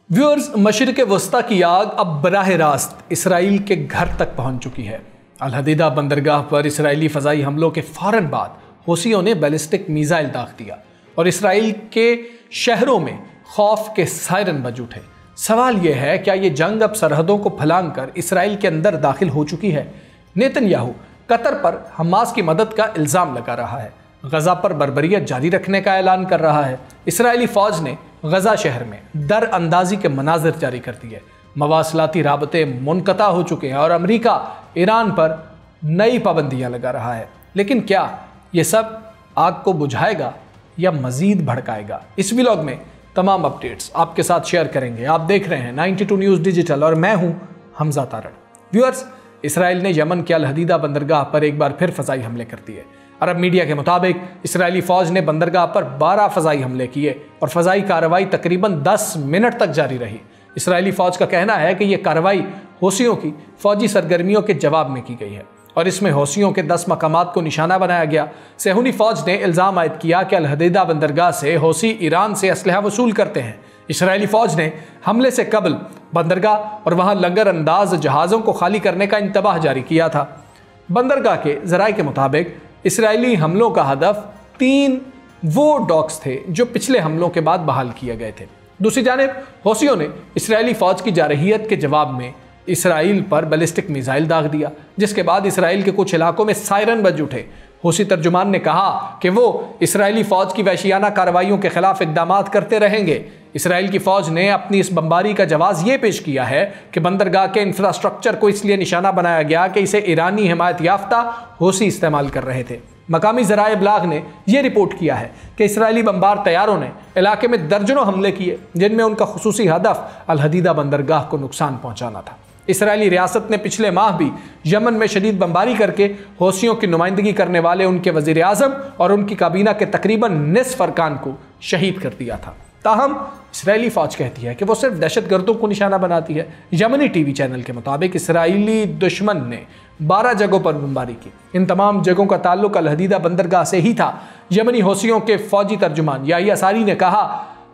Viewers, मशरिक़ वस्ता की आग अब बराह रास्त इसराइल के घर तक पहुंच चुकी है। अल हदीदा बंदरगाह पर इसराइली फ़ज़ाई हमलों के फ़ौरन बाद हौसियों ने बैलिस्टिक मीज़ाइल दाग दिया और इसराइल के शहरों में खौफ के सायरन बज उठे। सवाल यह है, क्या ये जंग अब सरहदों को फलांग कर इसराइल के अंदर दाखिल हो चुकी है? नेतन्याहू कतर पर हमास की मदद का इल्ज़ाम लगा रहा है, गज़ा पर बर्बरियत जारी रखने का ऐलान कर रहा है। इसराइली फ़ौज ने गज़ा शहर में दर अंदाजी के मनाजिर जारी कर दिए, मवासलाती राबते मुनक़ता हो चुके हैं और अमरीका ईरान पर नई पाबंदियाँ लगा रहा है। लेकिन क्या ये सब आग को बुझाएगा या मज़ीद भड़काएगा? इस व्लॉग में तमाम अपडेट्स आपके साथ शेयर करेंगे। आप देख रहे हैं 92 न्यूज़ डिजिटल और मैं हूँ हमजा तारड़। व्यूअर्स, इसराइल ने यमन के अल हदीदा बंदरगाह पर एक बार फिर फ़ज़ाई हमले कर दिए। अरब मीडिया के मुताबिक इसराइली फ़ौज ने बंदरगाह पर 12 फ़ज़ाई हमले किए और फ़ज़ाई कार्रवाई तकरीबन 10 मिनट तक जारी रही। इसराइली फ़ौज का कहना है कि यह कार्रवाई हौसियों की फ़ौजी सरगर्मियों के जवाब में की गई है और इसमें हौसियों के 10 मकामात को निशाना बनाया गया। सेहूनी फ़ौज ने इल्ज़ाम आयद किया कि अल हदीदा बंदरगाह से हौसी ईरान से असलहा वसूल करते हैं। इसराइली फ़ौज ने हमले से कबल बंदरगाह और वहाँ लंगर अंदाज जहाज़ों को खाली करने का इंतबाह जारी किया था। बंदरगाह के ज़राए के मुताबिक इसराइली हमलों का हदफ 3 वो डॉक्स थे जो पिछले हमलों के बाद बहाल किए गए थे। दूसरी जानिब हौसियों ने इसराइली फ़ौज की जारहियत के जवाब में इसराइल पर बैलिस्टिक मिसाइल दाग दिया, जिसके बाद इसराइल के कुछ इलाकों में सायरन बज उठे। हौसी तर्जुमान ने कहा कि वो इसराइली फ़ौज की वहशियाना कार्रवाइयों के खिलाफ इक़दाम करते रहेंगे। इसराइल की फ़ौज ने अपनी इस बमबारी का जवाब ये पेश किया है कि बंदरगाह के इंफ्रास्ट्रक्चर को इसलिए निशाना बनाया गया कि इसे ईरानी हिमायत याफ्ता हौसी इस्तेमाल कर रहे थे। मकामी ज़राए इब्लाग ने यह रिपोर्ट किया है कि इसराइली बमबार तैयारों ने इलाके में दर्जनों हमले किए, जिनमें उनका खुसूसी हदफ अल हदीदा बंदरगाह को नुकसान पहुँचाना था। इसराइली रियासत ने पिछले माह भी यमन में शदीद बमबारी करके हौसियों की नुमाइंदगी करने वाले उनके वज़ीर आज़म और उनकी काबीना के तकरीबन निस्फ अरकान को शहीद कर दिया था। ताहम इसराइली फ़ौज कहती है कि वो सिर्फ दहशतगर्दों को निशाना बनाती है। यमनी टीवी चैनल के मुताबिक इसराइली दुश्मन ने 12 जगहों पर बमबारी की। इन तमाम जगहों का ताल्लुक अल हदीदा बंदरगाह से ही था। यमनी हौसियों के फ़ौजी तर्जुमान याहिया सारी ने कहा,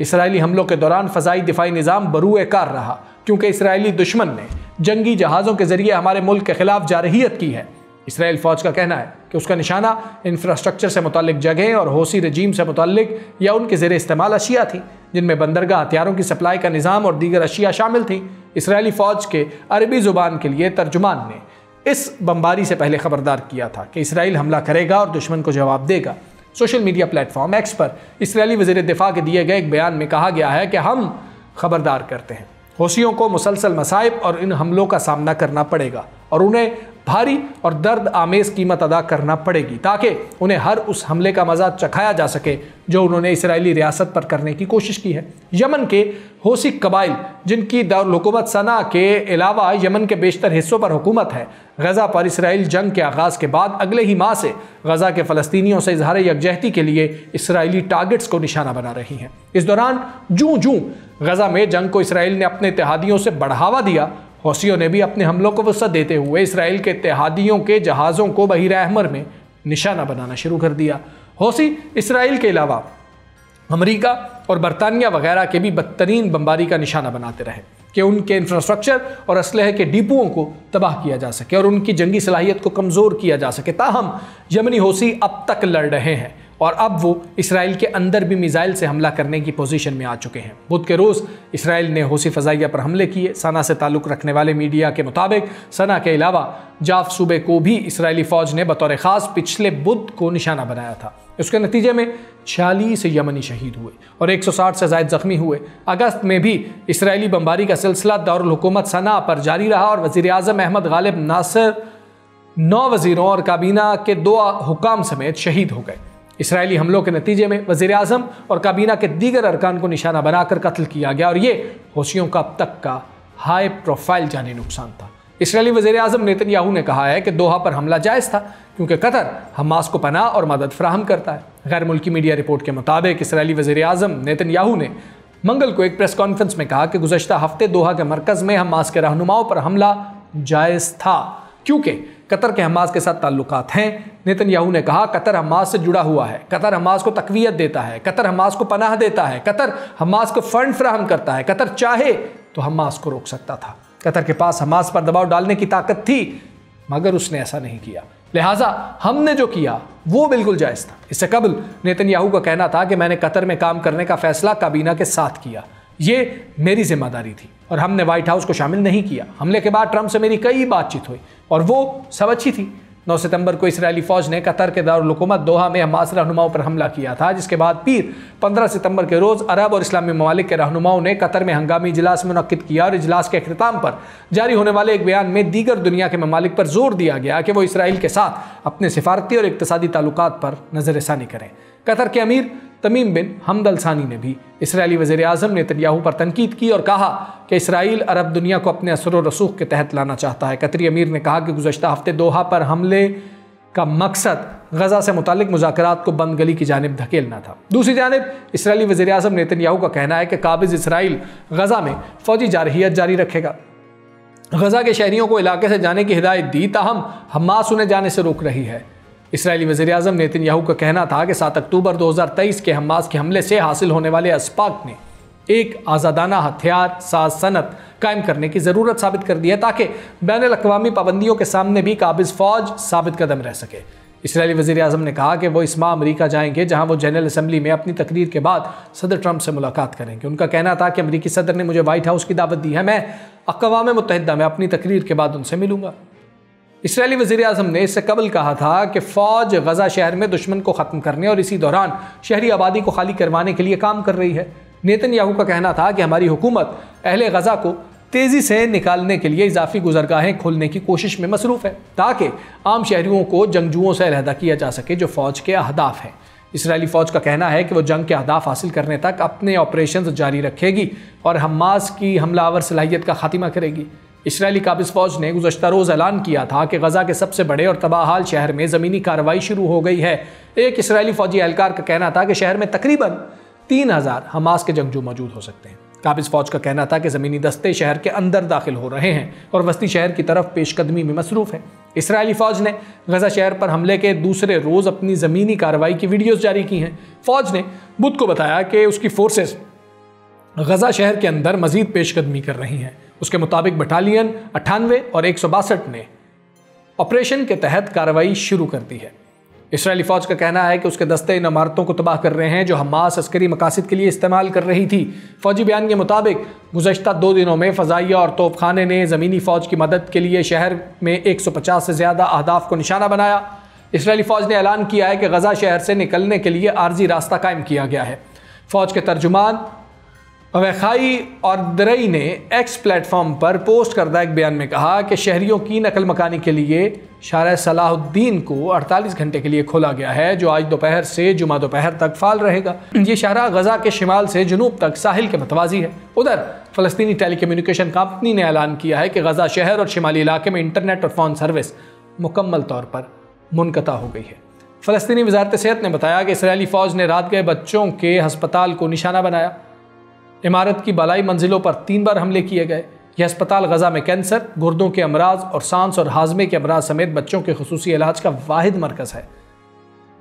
इसराइली हमलों के दौरान फ़ज़ाई दिफाई निज़ाम बरूए कार रहा, क्योंकि इसराइली दुश्मन ने जंगी जहाज़ों के ज़रिए हमारे मुल्क के ख़िलाफ़ जारहियत की है। इसराइल फ़ौज का कहना है कि उसका निशाना इंफ्रास्ट्रक्चर से मुताल्लिक जगहें और हौसी रजीम से मुताल्लिक या उनके ज़ेरे इस्तेमाल अशिया थी, जिनमें बंदरगाह हथियारों की सप्लाई का निज़ाम और दीगर अशिया शामिल थी। इसराइली फ़ौज के अरबी ज़ुबान के लिए तर्जुमान ने इस बमबारी से पहले ख़बरदार किया था कि इसराइल हमला करेगा और दुश्मन को जवाब देगा। सोशल मीडिया प्लेटफॉर्म एक्स पर इसराइली वज़ीर दिफ़ा के दिए गए एक बयान में कहा गया है कि हम खबरदार करते हैं, हौसियों को मुसलसल मसाइब और इन हमलों का सामना करना पड़ेगा और उन्हें भारी और दर्द आमेज़ कीमत अदा करना पड़ेगी, ताकि उन्हें हर उस हमले का मज़ा चखाया जा सके जो उन्होंने इसराइली रियासत पर करने की कोशिश की है। यमन के हौसी कबाइल, जिनकी दारुल हुकूमत सना के अलावा यमन के बेशतर हिस्सों पर हुकूमत है, गज़ा पर इसराइल जंग के आगाज़ के बाद अगले ही माह से गज़ा के फ़लस्तीनियों से इजहार यकजहती के लिए इसराइली टारगेट्स को निशाना बना रही हैं। इस दौरान जूं गज़ा में जंग को इसराइल ने अपने इत्तेहादियों से बढ़ावा दिया, हौसियों ने भी अपने हमलों को वसअत देते हुए इसराइल के इत्तेहादियों के जहाज़ों को बहीर अहमर में निशाना बनाना शुरू कर दिया। हौसी इसराइल के अलावा अमरीका और बरतानिया वगैरह के भी बदतरीन बमबारी का निशाना बनाते रहे कि उनके इंफ्रास्ट्रक्चर और असलहे के डिपुओं को तबाह किया जा सके और उनकी जंगी सलाहियत को कमज़ोर किया जा सके। ताहम यमनी हौसी अब तक लड़ रहे हैं और अब वो इसराइल के अंदर भी मिसाइल से हमला करने की पोजीशन में आ चुके हैं। बुध के रोज़ इसराइल ने हौसी फ़ज़ाइया पर हमले किए। सना से ताल्लुक़ रखने वाले मीडिया के मुताबिक सना के अलावा जाफ सूबे को भी इसराइली फ़ौज ने बतौर ख़ास पिछले बुध को निशाना बनाया था। उसके नतीजे में 46 यमनी शहीद हुए और 160 से ज़ायद ज़ख्मी हुए। अगस्त में भी इसराइली बमबारी का सिलसिला दारुल हुकूमत सना पर जारी रहा और वज़ीर आज़म अहमद गालिब नासिर 9 वज़ीरों और काबीना के 2 हुकाम समेत शहीद हो गए। इसराइली हमलों के नतीजे में वज़ीर आज़म और काबीना के दीगर अरकान को निशाना बनाकर कत्ल किया गया और ये हौसियों का अब तक का हाई प्रोफाइल जानी नुकसान था। इसराइली वज़ीर आज़म नेतन्याहू ने कहा है कि दोहा पर हमला जायज़ था, क्योंकि कतर हमास को पनाह और मदद फराहम करता है। गैर मुल्की मीडिया रिपोर्ट के मुताबिक इसराइली वज़ीर आज़म नेतन्याहू ने मंगल को एक प्रेस कॉन्फ्रेंस में कहा कि गुज़श्ता हफ्ते दोहा के मरकज़ में हमास के रहनुमाओं पर हमला जायज़ था, क्योंकि कतर के हमास के साथ ताल्लुकात हैं। नेतन्याहू ने कहा कतर हमास से जुड़ा हुआ है, कतर हमास को तकवीयत देता है, कतर हमास को पनाह देता है, कतर हमास को फंड फराहम करता है, कतर चाहे तो हमास को रोक सकता था। कतर के पास हमास पर दबाव डालने की ताकत थी, मगर उसने ऐसा नहीं किया। लिहाजा हमने जो किया वो बिल्कुल जायज़ था। इससे कबल नेतन्याहू का कहना था कि मैंने कतर में काम करने का फैसला काबीना के साथ किया, ये मेरी जिम्मेदारी थी और हमने व्हाइट हाउस को शामिल नहीं किया। हमले के बाद ट्रंप से मेरी कई बातचीत हुई और वो सब अच्छी थी। 9 सितंबर को इजरायली फौज ने कतर के दारुल हुकूमत दोहा में हमास रहनुमाओं पर हमला किया था, जिसके बाद पीर 15 सितंबर के रोज़ अरब और इस्लामी ममालिक के रहनुमाओं ने कतर में हंगामी इजलास मुनक्किद किया और इजलास के अख्ताम पर जारी होने वाले एक बयान में दीगर दुनिया के ममालिक पर जोर दिया गया कि वो इसराइल के साथ अपने सिफारती और इक्तसादी ताल्लुकात पर नज़रसानी करें। कतर के अमीर तमीम बिन हमद अल सानी ने भी इसराइली वज़ीर आज़म नेतन्याहू पर तनकीद की और कहा कि इसराइल अरब दुनिया को अपने असर और रसूख के तहत लाना चाहता है। कतरी अमीर ने कहा कि गुज़श्ता हफ्ते दोहा पर हमले का मकसद गजा से मुतालिक मुज़ाकरात को बंद गली की जानिब धकेलना था। दूसरी जानिब इसराइली वज़ीर आज़म नेतन्याहू का कहना है कि काबिज़ इसराइल गजा में फ़ौजी जारहियत जारी रखेगा। गजा के शहरियों को इलाके से जाने की हिदायत दी, ताहम हमास उन्हें जाने से रोक रही है। इसराइली वज़ीर आज़म नेतन्याहू का कहना था कि 7 अक्टूबर 2023 के हमास के हमले से हासिल होने वाले अस्पाक ने एक आज़ादाना हथियार साज सनत कायम करने की ज़रूरत साबित कर दी है, ताकि बैनुल अक़वामी पाबंदियों के सामने भी काबिज़ फ़ौज साबित कदम रह सके। इसराइली वज़ीर आज़म ने कहा कि वो इस माह अमरीका जाएंगे, जहां वो जनरल असम्बली में अपनी तकरीर के बाद सदर ट्रंप से मुलाकात करेंगे। उनका कहना था कि अमरीकी सदर ने मुझे व्हाइट हाउस की दावत दी है, मैं अक़वाम मुत्तहिदा में अपनी तकरीर के बाद उनसे मिलूंगा। इसराइली वज़ीर आज़म ने इससे कबल कहा था कि फ़ौज गजा शहर में दुश्मन को ख़त्म करने और इसी दौरान शहरी आबादी को खाली करवाने के लिए काम कर रही है। नेतन्याहू का कहना था कि हमारी हुकूमत अहले गजा को तेज़ी से निकालने के लिए इजाफी गुजरगाहें खोलने की कोशिश में मसरूफ़ है, ताकि आम शहरियों को जंगजुओं से अलहदा किया जा सके जो फ़ौज के अहदाफ हैं। इसराइली फ़ौज का कहना है कि वो जंग के अहदाफ हासिल करने तक अपने ऑपरेशन जारी रखेगी और हमास की हमलावर सलाहियत का खात्मा करेगी। इसराइली काबिज़ फ़ौज ने गुज़श्ता रोज़ ऐलान किया था कि गजा के सबसे बड़े और तबाहाल शहर में ज़मीनी कार्रवाई शुरू हो गई है। एक इसराइली फ़ौजी एहलकार का कहना था कि शहर में तकरीबन 3000 हमास के जंगजू मौजूद हो सकते हैं। काबिज़ फ़ौज का कहना था कि ज़मीनी दस्ते शहर के अंदर दाखिल हो रहे हैं और वस्ती शहर की तरफ पेशकदमी में मसरूफ़ है। इसराइली फ़ौज ने गजा शहर पर हमले के दूसरे रोज़ अपनी ज़मीनी कार्रवाई की वीडियोज़ जारी की हैं। फ़ौज ने बुध को बताया कि उसकी फोर्सेस गजा शहर के अंदर मज़ीद पेशकदमी कर रही हैं। उसके मुताबिक बटालियन 98 और 162 ने ऑपरेशन के तहत कार्रवाई शुरू कर दी है। इसराइली फ़ौज का कहना है कि उसके दस्ते इन इमारतों को तबाह कर रहे हैं जो हमास अस्करी मकासद के लिए इस्तेमाल कर रही थी। फ़ौजी बयान के मुताबिक गुज़श्ता 2 दिनों में फ़ज़ाइया और तोपखाने ने ज़मीनी फ़ौज की मदद के लिए शहर में 150 से ज़्यादा अहदाफ को निशाना बनाया। इसराइली फ़ौज ने ऐलान किया है कि गजा शहर से निकलने के लिए आर्जी रास्ता कायम किया गया है। फ़ौज के तर्जुमान अवैखाई और दरई ने एक्स प्लेटफॉर्म पर पोस्ट करदा एक बयान में कहा कि शहरियों की नकल मकानी के लिए शारा सलाहुद्दीन को 48 घंटे के लिए खोला गया है, जो आज दोपहर से जुमा दोपहर तक फाल रहेगा। ये शारा गजा के शिमाल से जुनूब तक साहिल के मतवाजी है। उधर फ़लस्तीनी टेलीकम्युनिकेशन कंपनी ने ऐलान किया है कि गजा शहर और शिमाली इलाके में इंटरनेट और फ़ोन सर्विस मुकम्मल तौर पर मुनक़ता हो गई है। फ़लस्तीनी वज़ारत सेहत ने बताया कि इसराइली फ़ौज ने रात गए बच्चों के हस्पताल को निशाना बनाया। इमारत की बालाई मंजिलों पर 3 बार हमले किए गए। यह अस्पताल गजा में कैंसर, गुर्दों के अमराज और सांस और हाजमे के अमराज समेत बच्चों के खुसूसी इलाज का वाहिद मरकज़ है।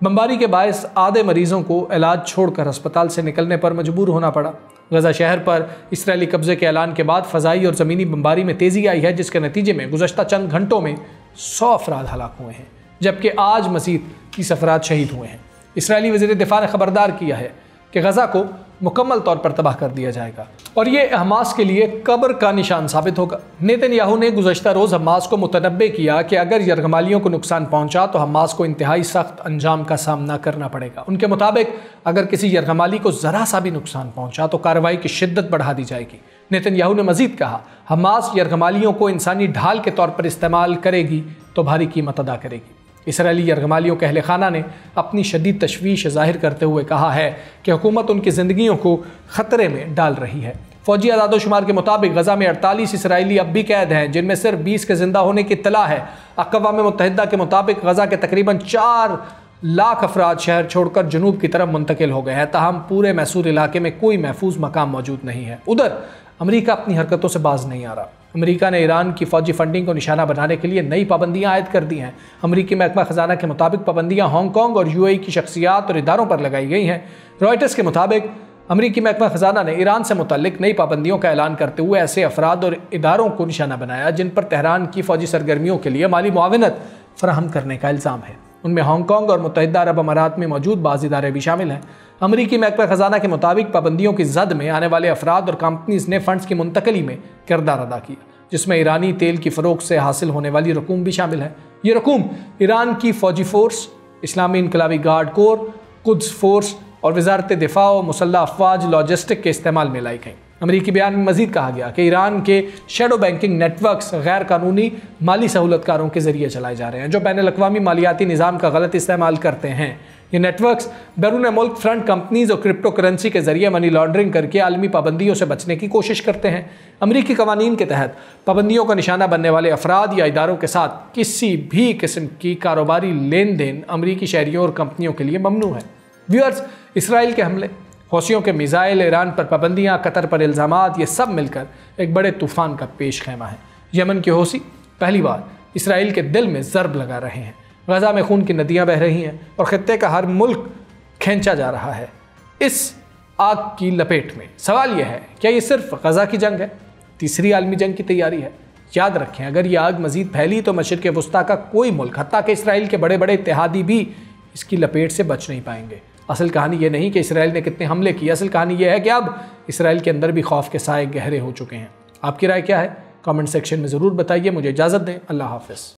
बमबारी के बायस आधे मरीजों को इलाज छोड़कर अस्पताल से निकलने पर मजबूर होना पड़ा। गजा शहर पर इसराइली कब्जे के ऐलान के बाद फ़ज़ाई और ज़मीनी बमबारी में तेज़ी आई है, जिसके नतीजे में गुज़श्ता चंद घंटों में 100 अफराद हलाक हुए हैं, जबकि आज मज़ीद 30 अफराद शहीद हुए हैं। इसराइली वज़ीर दिफ़ा ने खबरदार किया है कि गजा को मुकम्मल तौर पर तबाह कर दिया जाएगा और ये हमास के लिए कब्र का निशान साबित होगा। नेतन्याहू ने गुज़श्ता रोज़ हमास को मुतनब्बे किया कि अगर यरगमालियों को नुकसान पहुंचा तो हमास को इंतहाई सख्त अंजाम का सामना करना पड़ेगा। उनके मुताबिक अगर किसी यरगमाली को ज़रा सा भी नुकसान पहुंचा तो कार्रवाई की शिद्दत बढ़ा दी जाएगी। नेतन्याहू ने मज़ीद कहा, हमास यरगमालियों को इंसानी ढाल के तौर पर इस्तेमाल करेगी तो भारी कीमत अदा करेगी। इसराइली यरगमालियों के अहले खाना ने अपनी शदीद तशवीश जाहिर करते हुए कहा है कि हुकूमत उनकी ज़िंदगियों को ख़तरे में डाल रही है। फ़ौजी आदादोशुमार के मुताबिक गजा में 48 इसराइली अब भी कैद हैं, जिनमें सिर्फ 20 के ज़िंदा होने की इत्तला है। अक़वाम मुत्तहिदा के मुताबिक गजा के तकरीबन 4 लाख अफराद शहर छोड़कर जनूब की तरफ मुंतकिल हो गए हैं, ताहम पूरे मैसूर इलाके में कोई महफूज मकाम मौजूद नहीं है। उधर अमरीका अपनी हरकतों से बाज नहीं आ रहा। अमेरिका ने ईरान की फौजी फंडिंग को निशाना बनाने के लिए नई पाबंदियां आयद कर दी हैं। अमेरिकी महकमा खजाना के मुताबिक पाबंदियां हांगकांग और यूएई की शख्सियात और इदारों पर लगाई गई हैं। रॉयटर्स के मुताबिक अमेरिकी महकमा खजाना ने ईरान से मुतल्लिक नई पाबंदियों का ऐलान करते हुए ऐसे अफराद और इदारों को निशाना बनाया जिन पर तेहरान की फौजी सरगर्मियों के लिए माली मुआवनत फराहम करने का इल्ज़ाम है। उनमें हांगकांग और मुत्तहिदा अरब अमारात में मौजूद बाज़ इदारे भी शामिल हैं। अमेरिकी महकमा खजाना के मुताबिक पाबंदियों की जद में आने वाले अफराद और कंपनीज ने फंड्स की मुंतकली में किरदार अदा किया, जिसमें ईरानी तेल की फ़रोख्त से हासिल होने वाली रकूम भी शामिल है। ये रकूम ईरान की फ़ौजी फ़ोर्स, इस्लामी इनकलाबी गार्ड कोर, कुद्स फ़ोर्स और वजारत दिफा और मुसल्लह अफवाज लॉजिस्टिक के इस्तेमाल में लाई गई। अमेरिकी बयान में मजीद कहा गया कि ईरान के शेडो बैंकिंग नेटवर्क्स गैर कानूनी माली सहूलतकारों के जरिए चलाए जा रहे हैं जो बैनुल अक़वामी मालियाती निज़ाम का गलत इस्तेमाल करते हैं। ये नेटवर्क्स बैरून मुल्क फ्रंट कंपनीज और क्रिप्टो करेंसी के जरिए मनी लॉन्ड्रिंग करके आलमी पाबंदियों से बचने की कोशिश करते हैं। अमेरिकी कवानीन के तहत पाबंदियों का निशाना बनने वाले अफराद या इदारों के साथ किसी भी किस्म की कारोबारी लेन देन अमेरिकी शहरियों और कंपनियों के लिए ममनू है। व्यूअर्स, इसराइल के हमले, हौसियों के मिसाइल, ईरान पर पाबंदियाँ, कतर पर इल्ज़ामात, ये सब मिलकर एक बड़े तूफ़ान का पेश खैमा है। यमन के हौसी पहली बार इसराइल के दिल में ज़रब लगा रहे हैं। गज़ा में खून की नदियाँ बह रही हैं और ख़ित्ते का हर मुल्क खींचा जा रहा है इस आग की लपेट में। सवाल यह है, क्या ये सिर्फ गज़ा की जंग है? तीसरी आलमी जंग की तैयारी है? याद रखें, अगर ये आग मज़ीद फैली तो मशरिक़ वुस्ता का कोई मुल्क, हत्ता कि इसराइल के बड़े बड़े इत्तेहादी भी इसकी लपेट से बच नहीं पाएंगे। असल कहानी ये नहीं कि इसराइल ने कितने हमले किए, असल कहानी ये है कि अब इसराइल के अंदर भी खौफ के साए गहरे हो चुके हैं। आपकी राय क्या है? कमेंट सेक्शन में ज़रूर बताइए। मुझे इजाज़त दें। अल्लाह हाफ़िज़।